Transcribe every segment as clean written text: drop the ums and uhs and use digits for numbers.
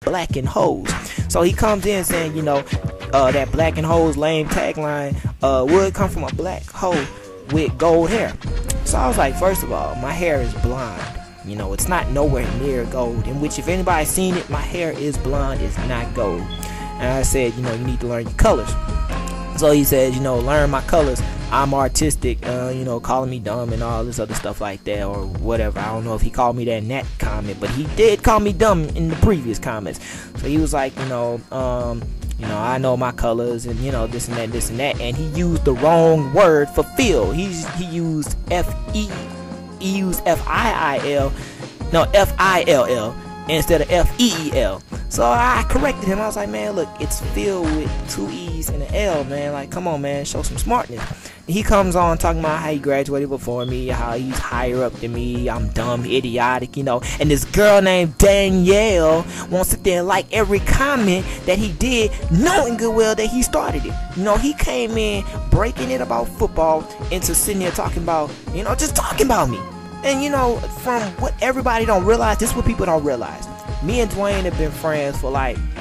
black and hoes. So he comes in saying, that black and hoes lame tagline would come from a black hoe with gold hair. So I was like, first of all, my hair is blonde. It's not nowhere near gold. In which, if anybody's seen it, my hair is blonde, it's not gold. And I said, you need to learn your colors. So he said, learn my colors. I'm artistic, calling me dumb and all this other stuff like that or whatever. I don't know if he called me that in that comment, but he did call me dumb in the previous comments. So he was like, I know my colors and this and that, and he used the wrong word for feel. He used F-I-I-L instead of F-E-E-L. So I corrected him. I was like, man, look, it's filled with 2 E's and an L, man. Like, come on, man, show some smartness. And he comes on talking about how he graduated before me, how he's higher up than me, I'm dumb, idiotic, and this girl named Danielle wants to sit there and like every comment that he did, knowing good well that he started it. He came in breaking it about football into sitting there talking about, just talking about me. And from what everybody don't realize, this is what people don't realize. Me and Dwayne have been friends for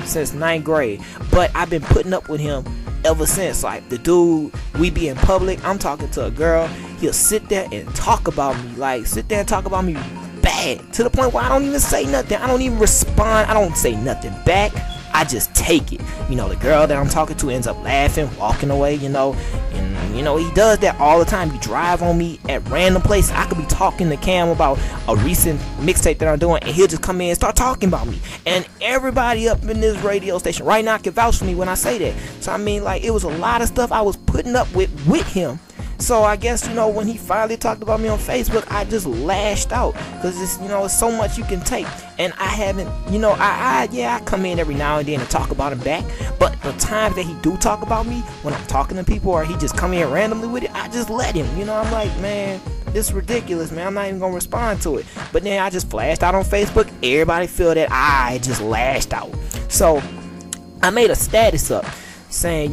since 9th grade, but I've been putting up with him ever since. Like, the dude, we be in public, I'm talking to a girl, he'll sit there and talk about me, bad, to the point where I don't even say nothing, I don't even respond, I don't say nothing back, I just take it. The girl that I'm talking to ends up laughing, walking away, and he does that all the time. He drive on me at random places. I could be talking to Cam about a recent mixtape that I'm doing, and he'll just come in and start talking about me. And everybody up in this radio station right now can vouch for me when I say that. So it was a lot of stuff I was putting up with him. So I guess, when he finally talked about me on Facebook, I just lashed out. Because it's so much you can take. And I haven't, I come in every now and then and talk about him back. But the times that he do talk about me, when I'm talking to people or he just come in randomly with it, I just let him. I'm like, man, this is ridiculous, man. I'm not even going to respond to it. But then I just flashed out on Facebook. Everybody feel that I just lashed out. So I made a status up saying,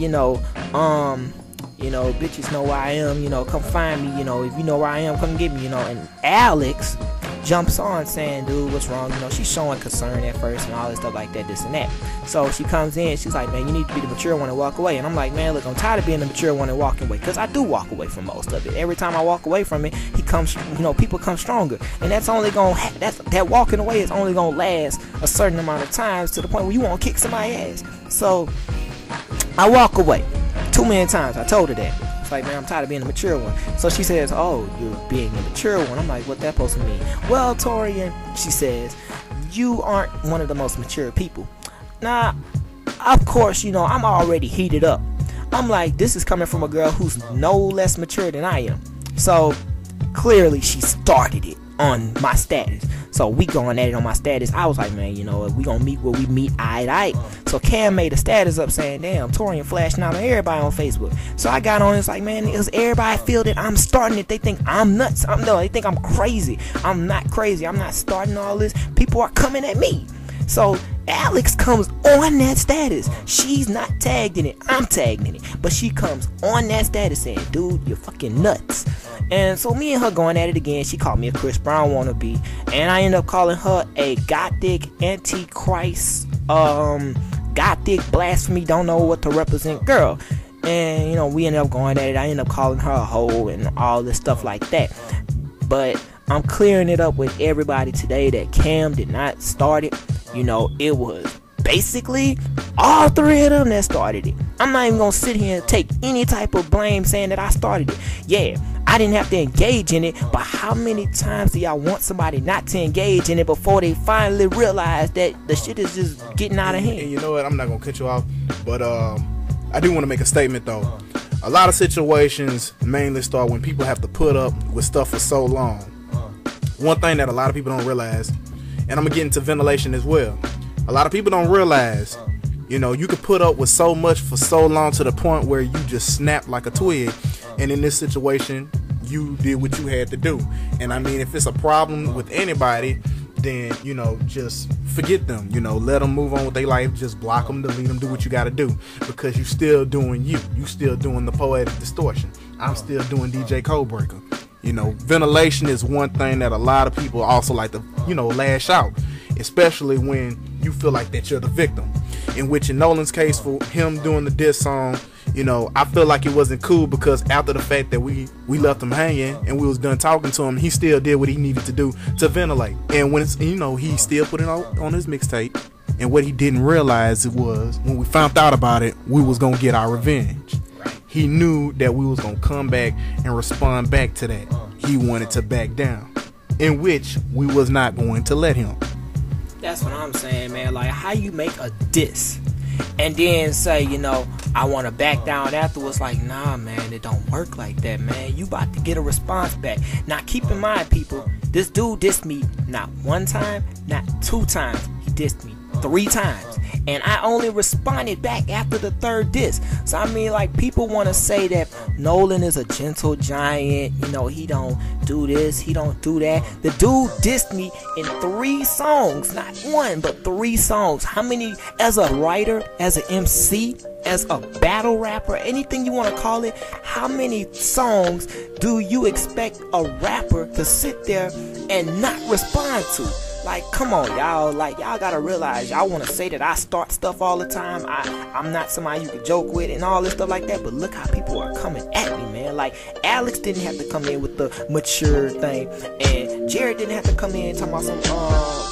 bitches know where I am, come find me, if you know where I am, come get me, and Alex jumps on saying, dude, what's wrong, she's showing concern at first and all this stuff like that, this and that. So she comes in, she's like, man, you need to be the mature one and walk away. And I'm like, man, look, I'm tired of being the mature one and walking away, because I do walk away from most of it. Every time I walk away from it, people come stronger, and that's only that walking away is only gonna last a certain amount of times, to the point where you won't kick somebody's ass. So I walk away. Too many times I told her that. It's like, man, I'm tired of being a mature one. So she says, oh, you're being a mature one. I'm like, what that supposed to mean? Well, Torian, she says, you aren't one of the most mature people. Now, of course, I'm already heated up. I'm like, this is coming from a girl who's no less mature than I am. So clearly she started it on my status. So we going at it on my status. I was like, man, we gonna meet where we meet eye to eye. So Cam made a status up saying, damn, Torian flashing out on everybody on Facebook. So I got on, it's like, man, because everybody feel that I'm starting it. They think I'm nuts. They think I'm crazy. I'm not crazy. I'm not starting all this. People are coming at me. So Alex comes on that status. She's not tagged in it. I'm tagged in it. But she comes on that status saying, dude, you're fucking nuts. And so me and her going at it again. She called me a Chris Brown wannabe. And I ended up calling her a gothic antichrist, gothic blasphemy, don't know what to represent girl. And, we ended up going at it. I ended up calling her a hoe and all this stuff like that. But I'm clearing it up with everybody today that Cam did not start it. It was basically all 3 of them that started it. I'm not even gonna sit here and take any type of blame saying that I started it. Yeah, I didn't have to engage in it, but how many times do y'all want somebody not to engage in it before they finally realize that the shit is just getting out of hand? And you know what, I'm not gonna cut you off, but I do want to make a statement though. A lot of situations mainly start when people have to put up with stuff for so long. One thing that a lot of people don't realize, and I'm gonna get into ventilation as well, a lot of people don't realize, you could put up with so much for so long to the point where you just snap like a twig. And in this situation, you did what you had to do. And I mean, if it's a problem with anybody, then, just forget them. Let them move on with their life. Just block them, delete them, do what you got to do. Because you still doing you. You still doing the Poetic Distortion. I'm still doing DJ Codebreaker. Ventilation is one thing that a lot of people also like to, lash out. especially when you feel like that you're the victim. In which, in Nolan's case, for him doing the diss song, you know, I feel like it wasn't cool, because after the fact that we left him hanging and we was done talking to him, he still did what he needed to do to ventilate. And when it's, you know, he still put it on his mixtape. And what he didn't realize it was, when we found out about it, we was gonna get our revenge. He knew that we was gonna come back and respond back to that. He wanted to back down, in which we was not going to let him. That's what I'm saying, man. Like, how you make a diss and then say, you know, I want to back down afterwards? Like, nah, man, it don't work like that, man. You about to get a response back. Now, keep in mind, people, this dude dissed me not one time, not two times. He dissed me 3 times, and I only responded back after the 3rd diss. So I mean, like, people want to say that Nolan is a gentle giant, you know, he don't do this, he don't do that. The dude dissed me in 3 songs, not 1 but 3 songs. How many, as a writer, as an MC, as a battle rapper, anything you want to call it, how many songs do you expect a rapper to sit there and not respond to? Like, come on, y'all. Like, y'all gotta realize, y'all want to say that I start stuff all the time. I'm not somebody you can joke with and all this stuff like that. But look how people are coming at me, man. Like, Alex didn't have to come in with the mature thing, and Jared didn't have to come in talking about some,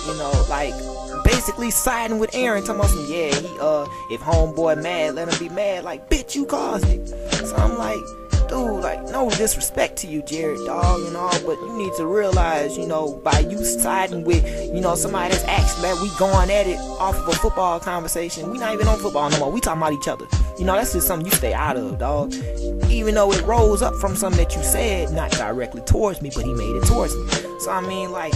you know, like, basically siding with Aaron, talking about some, yeah, he, if homeboy mad, let him be mad. Like, bitch, you caused it. So I'm like, dude, like, no disrespect to you, Jared, dog, and all, but you need to realize, you know, by you siding with, you know, somebody that's actually, man, we going at it off of a football conversation. We not even on football no more. We talking about each other. You know, that's just something you stay out of, dog. Even though it rose up from something that you said, not directly towards me, but he made it towards me. So I mean, like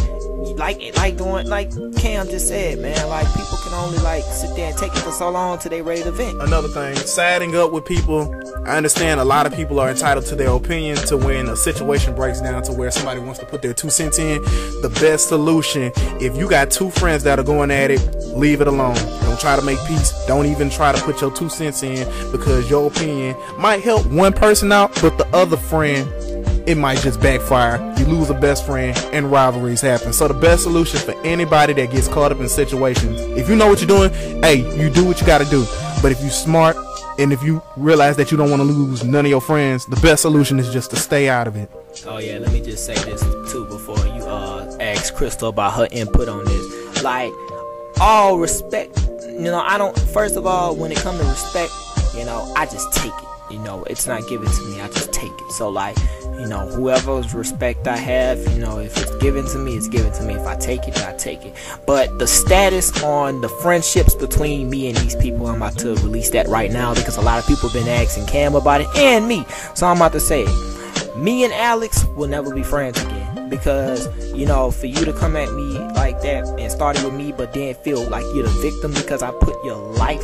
doing, like Cam just said, man, like, people can only, like, sit there and take it for so long till they ready to vent. Another thing, siding up with people, I understand a lot of people are entitled to their opinion, to when a situation breaks down to where somebody wants to put their 2 cents in. The best solution, if you got 2 friends that are going at it, leave it alone. Don't try to make peace. Don't even try to put your 2 cents in, because your opinion might help one person out, but the other friend, it might just backfire. You lose a best friend and rivalries happen. So the best solution for anybody that gets caught up in situations, if you know what you're doing, hey, you do what you gotta do. But if you're smart, and if you realize that you don't want to lose none of your friends, the best solution is just to stay out of it. Oh yeah, let me just say this too before you ask Crystal about her input on this. Like, all respect, you know, I don't, first of all, when it comes to respect, you know, I just take it. You know, it's not given to me, I just take it. So, like, you know, whoever's respect I have, you know, if it's given to me, it's given to me. If I take it, I take it. But the status on the friendships between me and these people, I'm about to release that right now, because a lot of people have been asking Cam about it, and me. So I'm about to say it. Me and Alex will never be friends again. Because, you know, for you to come at me like that and started with me, but then feel like you're the victim because I put your life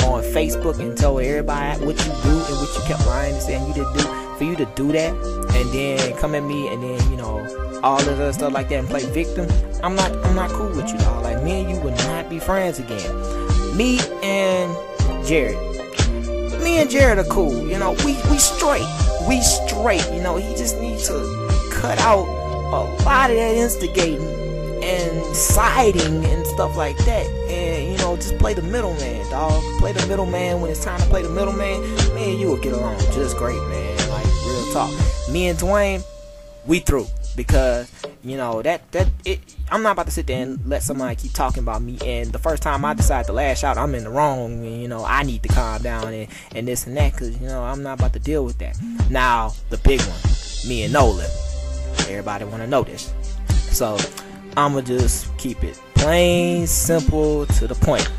on Facebook and tell everybody what you do and what you kept lying and saying you didn't do, for you to do that and then come at me and then, you know, all this other stuff like that and play victim, I'm not cool with you, dog. Like, me and you would not be friends again. Me and Jared are cool, you know, we straight, you know. He just needs to cut out a lot of that instigating and siding and stuff like that, and, you know, just play the middleman, dog. Play the middleman when it's time to play the middleman. Me and you will get along just great, man. Like, real talk. Me and Dwayne, we through, because, you know, I'm not about to sit there and let somebody keep talking about me, and the first time I decide to lash out, I'm in the wrong, and, you know, I need to calm down and this and that, because, you know, I'm not about to deal with that. Now, the big one, me and Nolan. Everybody want to know this, so I'ma just keep it plain, simple, to the point.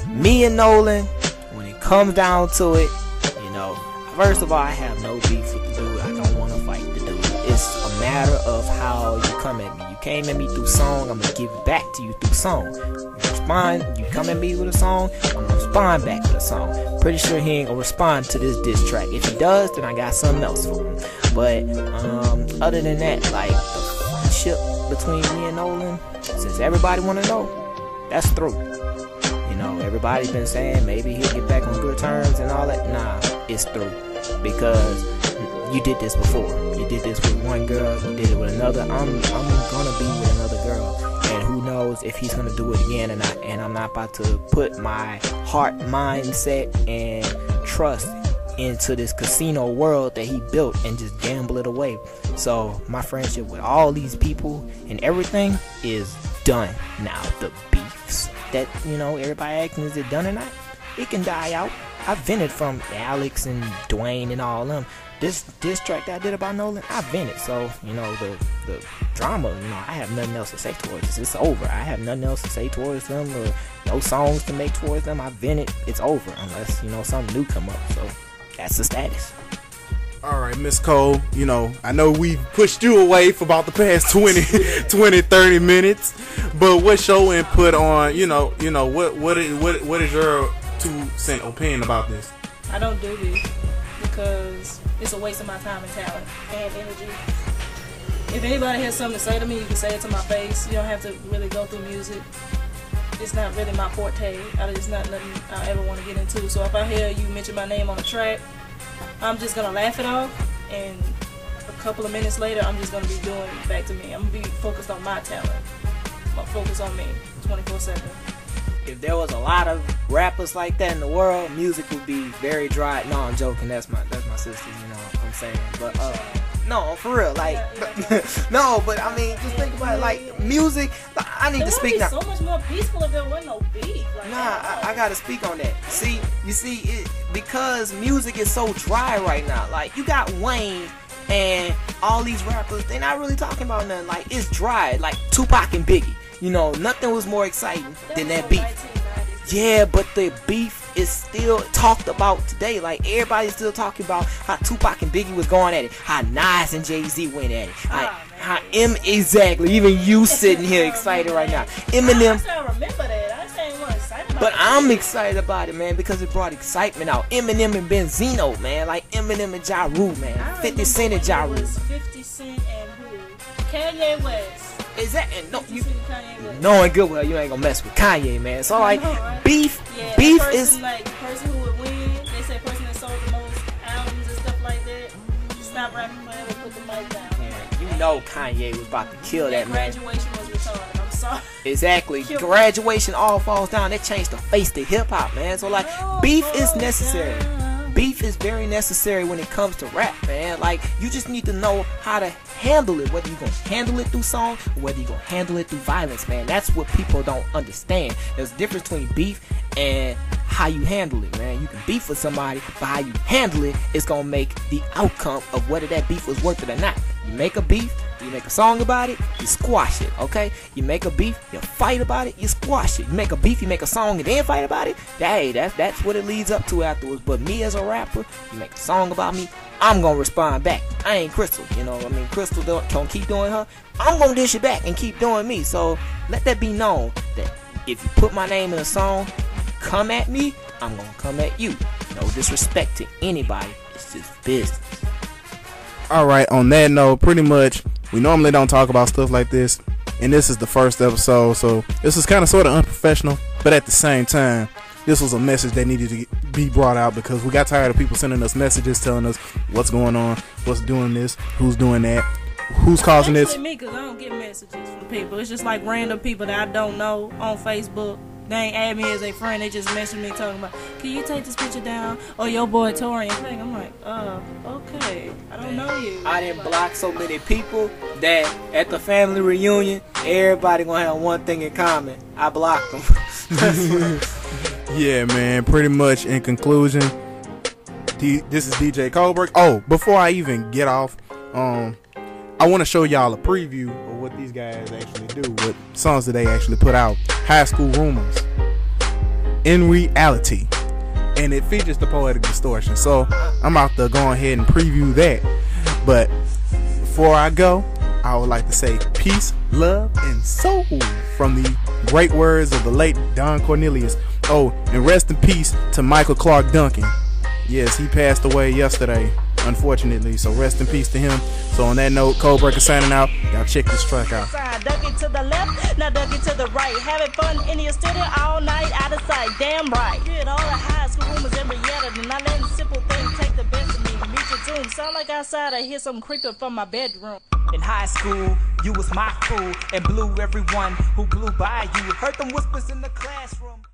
Me and Nolan, when it comes down to it, you know, first of all, I have no beef with the dude. I don't want to fight the dude. It's a matter of how you come at me. You came at me through song, I'm gonna give it back to you through song. You come at me with a song, I'm gonna respond back with a song. Pretty sure he ain't gonna respond to this diss track. If he does, then I got something else for him. But other than that, like, the friendship between me and Nolan, since everybody want to know, that's through. You know, everybody's been saying maybe he'll get back on good terms and all that. Nah, it's through, because you did this before. You did this with one girl, you did it with another. I'm gonna be with another girl, and who knows if he's gonna do it again or not. And I'm not about to put my heart, mindset, and trust into this casino world that he built and just gamble it away. So my friendship with all these people and everything is done now. The beefs that, you know, everybody asking is it done or not, it can die out. I vented from Alex and Dwayne and all them. This track that I did about Nolan, I vented. So, you know, the drama, you know, I have nothing else to say towards this. It's over. I have nothing else to say towards them, or no songs to make towards them. I vented. It's over unless, you know, something new come up. So that's the status. All right, Miss Cole, you know, I know we pushed you away for about the past 20, 30 minutes, but what's your input on, what is your 2-cent opinion about this? I don't do this because it's a waste of my time and talent and energy. If anybody has something to say to me, you can say it to my face. You don't have to really go through music. It's not really my forte. It's not nothing I ever want to get into. So if I hear you mention my name on a track, I'm just going to laugh it off, and a couple of minutes later, I'm just going to be doing it back to me. I'm going to be focused on my talent. I'm going to focus on me 24/7. If there was a lot of rappers like that in the world, music would be very dry. No, I'm joking. That's my sister, you know what I'm saying. But, no, for real, like, no, but I mean, just think about it, like, music, I need to speak now. It would be so much more peaceful if there wasn't no beef. Like, I gotta speak on that. You see, it, because music is so dry right now, like, you got Wayne and all these rappers, they're not really talking about nothing, like, it's dry, like Tupac and Biggie, you know, nothing was more exciting than that beef. Yeah, but the beef is still talked about today. Like, everybody's still talking about how Tupac and Biggie was going at it, how Nas and Jay-Z went at it, how exactly, even you sitting here excited right now. Eminem. I remember that. I saying what excited about but it. I'm excited about it, man, because it brought excitement out. Eminem and Benzino, man, like Eminem and Ja Rule, man, 50 Cent and Ja Rule. 50 Cent and who? Kanye West. Is that no? You knowing good well you ain't gonna mess with Kanye, man. So like, beef is like the person who would win. They say person that sold the most albums and stuff like that. Stop rapping forever, put the mic down. Yeah, you know Kanye was about to kill that man. Graduation was retarded. I'm sorry. Exactly. Graduation all falls down. That changed the face to hip hop, man. So like, beef is necessary. Beef is very necessary when it comes to rap, man. Like, you just need to know how to handle it, whether you're going to handle it through song or whether you're going to handle it through violence, man. That's what people don't understand. There's a difference between beef and how you handle it, man. You can beef with somebody, but how you handle it is going to make the outcome of whether that beef was worth it or not. You make a beef, you make a song about it, you squash it, okay? You make a beef, you fight about it, you squash it. You make a beef, you make a song, and then fight about it. Hey, that's what it leads up to afterwards. But me as a rapper, you make a song about me, I'm gonna respond back. I ain't Crystal, you know what I mean? Crystal don't keep doing her, I'm gonna dish it back and keep doing me. So let that be known that if you put my name in a song, come at me, I'm gonna come at you. No disrespect to anybody, it's just business. Alright, on that note, pretty much, we normally don't talk about stuff like this, and this is the first episode, so this is kind of sort of unprofessional, but at the same time, this was a message that needed to be brought out because we got tired of people sending us messages telling us what's going on, what's doing this, who's doing that, who's causing this. It's me, because I don't get messages from people. It's just like random people that I don't know on Facebook. They ain't add me as a friend. They just message me talking about, can you take this picture down? Or your boy Torian thing. I'm like, okay. I don't know you. I didn't block so many people that at the family reunion, everybody gonna have one thing in common. I blocked them. Yeah, man. Pretty much in conclusion, this is DJ Kohlberg. Oh, before I even get off, I want to show y'all a preview of what these guys actually do, what songs that they actually put out. High School Rumors, In Reality, and it features the Poetic Distortion. So I'm out to go ahead and preview that. But before I go, I would like to say peace, love, and soul from the great words of the late Don Cornelius. Oh, and rest in peace to Michael Clark Duncan. Yes, he passed away yesterday, unfortunately, so rest in peace to him. So on that note, Kohlberg is signing out. Y'all check this track out. Duck it to the left, now duck it to the right. Having fun in your studio all night, out of sight, damn right. Get all the high school rumors and reality. Now letting simple things take the best of me. Meet your doom. Sound like outside, I hear some creeping from my bedroom. In high school, you was my crew and blew everyone who blew by you. Heard them whispers in the classroom.